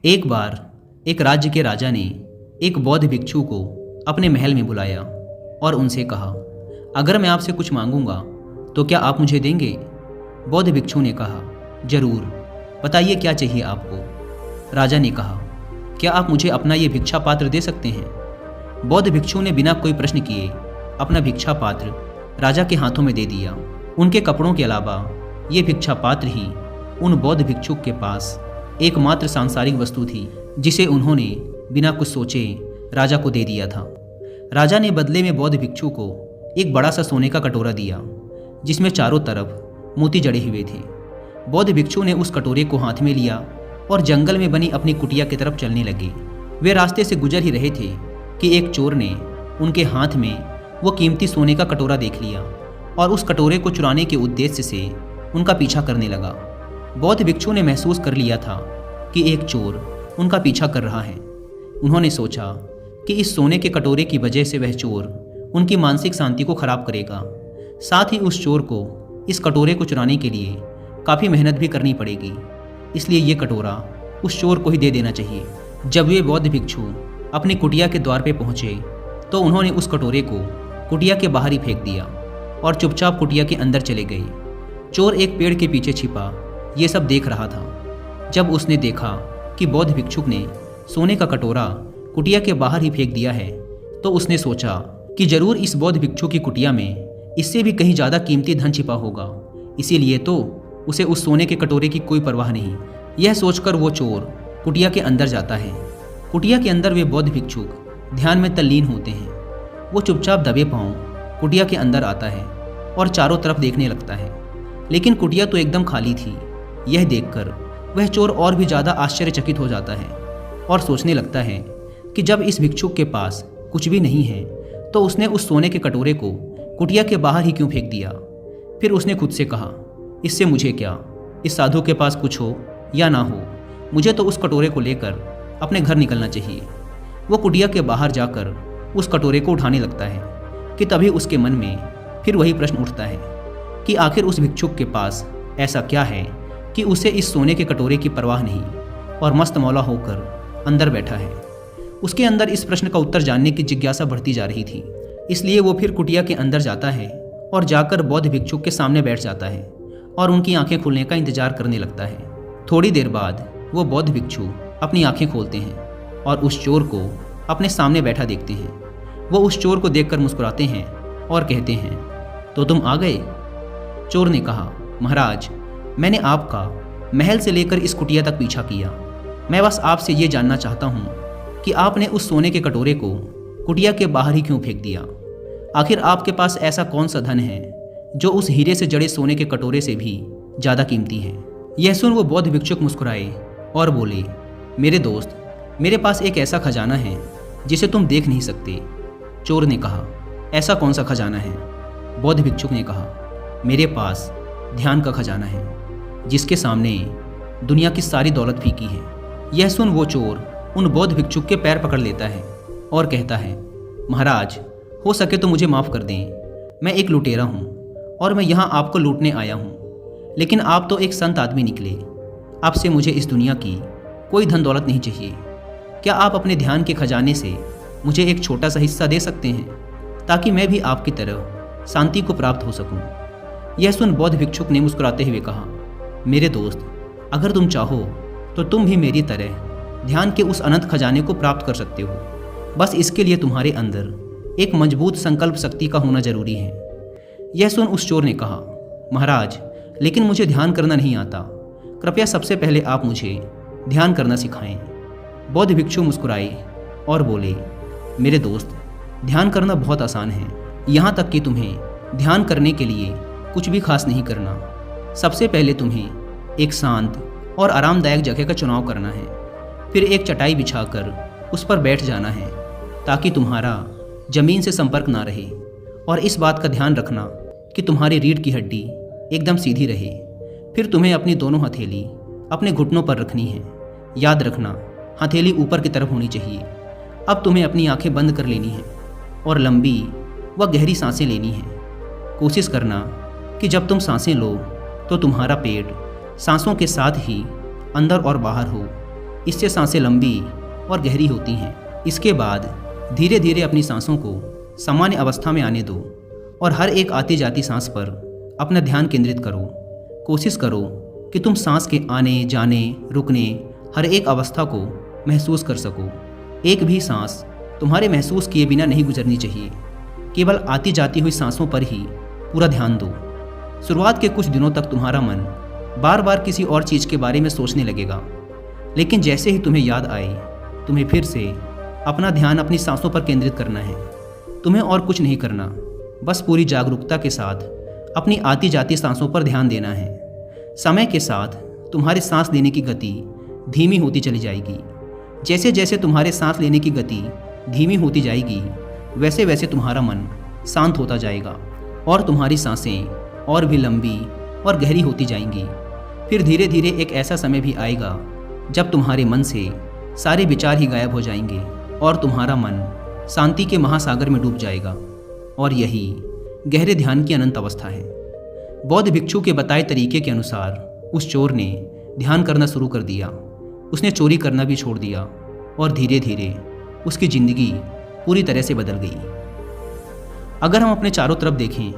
एक बार एक राज्य के राजा ने एक बौद्ध भिक्षु को अपने महल में बुलाया और उनसे कहा, अगर मैं आपसे कुछ मांगूंगा तो क्या आप मुझे देंगे? बौद्ध भिक्षु ने कहा, जरूर, बताइए क्या चाहिए आपको। राजा ने कहा, क्या आप मुझे अपना ये भिक्षा पात्र दे सकते हैं? बौद्ध भिक्षु ने बिना कोई प्रश्न किए अपना भिक्षा पात्र राजा के हाथों में दे दिया। उनके कपड़ों के अलावा ये भिक्षा पात्र ही उन बौद्ध भिक्षुक के पास एकमात्र सांसारिक वस्तु थी जिसे उन्होंने बिना कुछ सोचे राजा को दे दिया था। राजा ने बदले में बौद्ध भिक्षु को एक बड़ा सा सोने का कटोरा दिया जिसमें चारों तरफ मोती जड़े हुए थे। बौद्ध भिक्षु ने उस कटोरे को हाथ में लिया और जंगल में बनी अपनी कुटिया की तरफ चलने लगे। वे रास्ते से गुजर ही रहे थे कि एक चोर ने उनके हाथ में वो कीमती सोने का कटोरा देख लिया और उस कटोरे को चुराने के उद्देश्य से उनका पीछा करने लगा। बौद्ध भिक्षु ने महसूस कर लिया था कि एक चोर उनका पीछा कर रहा है। उन्होंने सोचा कि इस सोने के कटोरे की वजह से वह चोर उनकी मानसिक शांति को खराब करेगा। साथ ही उस चोर को इस कटोरे को चुराने के लिए काफ़ी मेहनत भी करनी पड़ेगी, इसलिए ये कटोरा उस चोर को ही दे देना चाहिए। जब वे बौद्ध भिक्षु अपनी कुटिया के द्वार पे पहुँचे तो उन्होंने उस कटोरे को कुटिया के बाहर ही फेंक दिया और चुपचाप कुटिया के अंदर चले गए। चोर एक पेड़ के पीछे छिपा ये सब देख रहा था। जब उसने देखा कि बौद्ध भिक्षुक ने सोने का कटोरा कुटिया के बाहर ही फेंक दिया है तो उसने सोचा कि जरूर इस बौद्ध भिक्षु की कुटिया में इससे भी कहीं ज़्यादा कीमती धन छिपा होगा, इसीलिए तो उसे उस सोने के कटोरे की कोई परवाह नहीं। यह सोचकर वो चोर कुटिया के अंदर जाता है। कुटिया के अंदर वे बौद्ध भिक्षुक ध्यान में तल्लीन होते हैं। वो चुपचाप दबे पांव कुटिया के अंदर आता है और चारों तरफ देखने लगता है, लेकिन कुटिया तो एकदम खाली थी। यह देखकर वह चोर और भी ज़्यादा आश्चर्यचकित हो जाता है और सोचने लगता है कि जब इस भिक्षुक के पास कुछ भी नहीं है तो उसने उस सोने के कटोरे को कुटिया के बाहर ही क्यों फेंक दिया। फिर उसने खुद से कहा, इससे मुझे क्या, इस साधु के पास कुछ हो या ना हो, मुझे तो उस कटोरे को लेकर अपने घर निकलना चाहिए। वो कुटिया के बाहर जाकर उस कटोरे को उठाने लगता है कि तभी उसके मन में फिर वही प्रश्न उठता है कि आखिर उस भिक्षुक के पास ऐसा क्या है कि उसे इस सोने के कटोरे की परवाह नहीं और मस्त मौला होकर अंदर बैठा है। उसके अंदर इस प्रश्न का उत्तर जानने की जिज्ञासा बढ़ती जा रही थी, इसलिए वो फिर कुटिया के अंदर जाता है और जाकर बौद्ध भिक्षुक के सामने बैठ जाता है और उनकी आंखें खुलने का इंतजार करने लगता है। थोड़ी देर बाद वो बौद्ध भिक्षु अपनी आंखें खोलते हैं और उस चोर को अपने सामने बैठा देखते हैं। वो उस चोर को देखकर मुस्कुराते हैं और कहते हैं, तो तुम आ गए? चोर ने कहा, महाराज, मैंने आपका महल से लेकर इस कुटिया तक पीछा किया। मैं बस आपसे ये जानना चाहता हूँ कि आपने उस सोने के कटोरे को कुटिया के बाहर ही क्यों फेंक दिया? आखिर आपके पास ऐसा कौन सा धन है जो उस हीरे से जड़े सोने के कटोरे से भी ज़्यादा कीमती है? यह सुन वो बौद्ध भिक्षुक मुस्कुराए और बोले, मेरे दोस्त, मेरे पास एक ऐसा खजाना है जिसे तुम देख नहीं सकते। चोर ने कहा, ऐसा कौन सा खजाना है? बौद्ध भिक्षुक ने कहा, मेरे पास ध्यान का खजाना है जिसके सामने दुनिया की सारी दौलत फीकी है। यह सुन वो चोर उन बौद्ध भिक्षुक के पैर पकड़ लेता है और कहता है, महाराज, हो सके तो मुझे माफ़ कर दें। मैं एक लुटेरा हूँ और मैं यहाँ आपको लूटने आया हूँ, लेकिन आप तो एक संत आदमी निकले। आपसे मुझे इस दुनिया की कोई धन दौलत नहीं चाहिए। क्या आप अपने ध्यान के खजाने से मुझे एक छोटा सा हिस्सा दे सकते हैं ताकि मैं भी आपकी तरह शांति को प्राप्त हो सकूं? यह सुन बौद्ध भिक्षुक ने मुस्कुराते हुए कहा, मेरे दोस्त, अगर तुम चाहो तो तुम भी मेरी तरह ध्यान के उस अनंत खजाने को प्राप्त कर सकते हो। बस इसके लिए तुम्हारे अंदर एक मजबूत संकल्प शक्ति का होना जरूरी है। यह सुन उस चोर ने कहा, महाराज, लेकिन मुझे ध्यान करना नहीं आता। कृपया सबसे पहले आप मुझे ध्यान करना सिखाएं। बौद्ध भिक्षु मुस्कुराए और बोले, मेरे दोस्त, ध्यान करना बहुत आसान है। यहाँ तक कि तुम्हें ध्यान करने के लिए कुछ भी खास नहीं करना। सबसे पहले तुम्हें एक शांत और आरामदायक जगह का चुनाव करना है। फिर एक चटाई बिछाकर उस पर बैठ जाना है ताकि तुम्हारा ज़मीन से संपर्क ना रहे, और इस बात का ध्यान रखना कि तुम्हारी रीढ़ की हड्डी एकदम सीधी रहे। फिर तुम्हें अपनी दोनों हथेली अपने घुटनों पर रखनी है। याद रखना, हथेली ऊपर की तरफ होनी चाहिए। अब तुम्हें अपनी आंखें बंद कर लेनी है और लंबी व गहरी सांसें लेनी है। कोशिश करना कि जब तुम सांसें लो तो तुम्हारा पेट सांसों के साथ ही अंदर और बाहर हो। इससे सांसें लंबी और गहरी होती हैं। इसके बाद धीरे धीरे अपनी सांसों को सामान्य अवस्था में आने दो और हर एक आती जाती सांस पर अपना ध्यान केंद्रित करो। कोशिश करो कि तुम सांस के आने जाने रुकने हर एक अवस्था को महसूस कर सको। एक भी सांस तुम्हारे महसूस किए बिना नहीं गुजरनी चाहिए। केवल आती जाती हुई सांसों पर ही पूरा ध्यान दो। शुरुआत के कुछ दिनों तक तुम्हारा मन बार बार किसी और चीज़ के बारे में सोचने लगेगा, लेकिन जैसे ही तुम्हें याद आए तुम्हें फिर से अपना ध्यान अपनी सांसों पर केंद्रित करना है। तुम्हें और कुछ नहीं करना, बस पूरी जागरूकता के साथ अपनी आती जाती सांसों पर ध्यान देना है। समय के साथ तुम्हारी सांस लेने की गति धीमी होती चली जाएगी। जैसे जैसे तुम्हारे सांस लेने की गति धीमी होती जाएगी वैसे वैसे तुम्हारा मन शांत होता जाएगा और तुम्हारी सांसें और भी लंबी और गहरी होती जाएंगी। फिर धीरे धीरे एक ऐसा समय भी आएगा जब तुम्हारे मन से सारे विचार ही गायब हो जाएंगे और तुम्हारा मन शांति के महासागर में डूब जाएगा। और यही गहरे ध्यान की अनंत अवस्था है। बौद्ध भिक्षु के बताए तरीके के अनुसार उस चोर ने ध्यान करना शुरू कर दिया। उसने चोरी करना भी छोड़ दिया और धीरे धीरे उसकी ज़िंदगी पूरी तरह से बदल गई। अगर हम अपने चारों तरफ देखें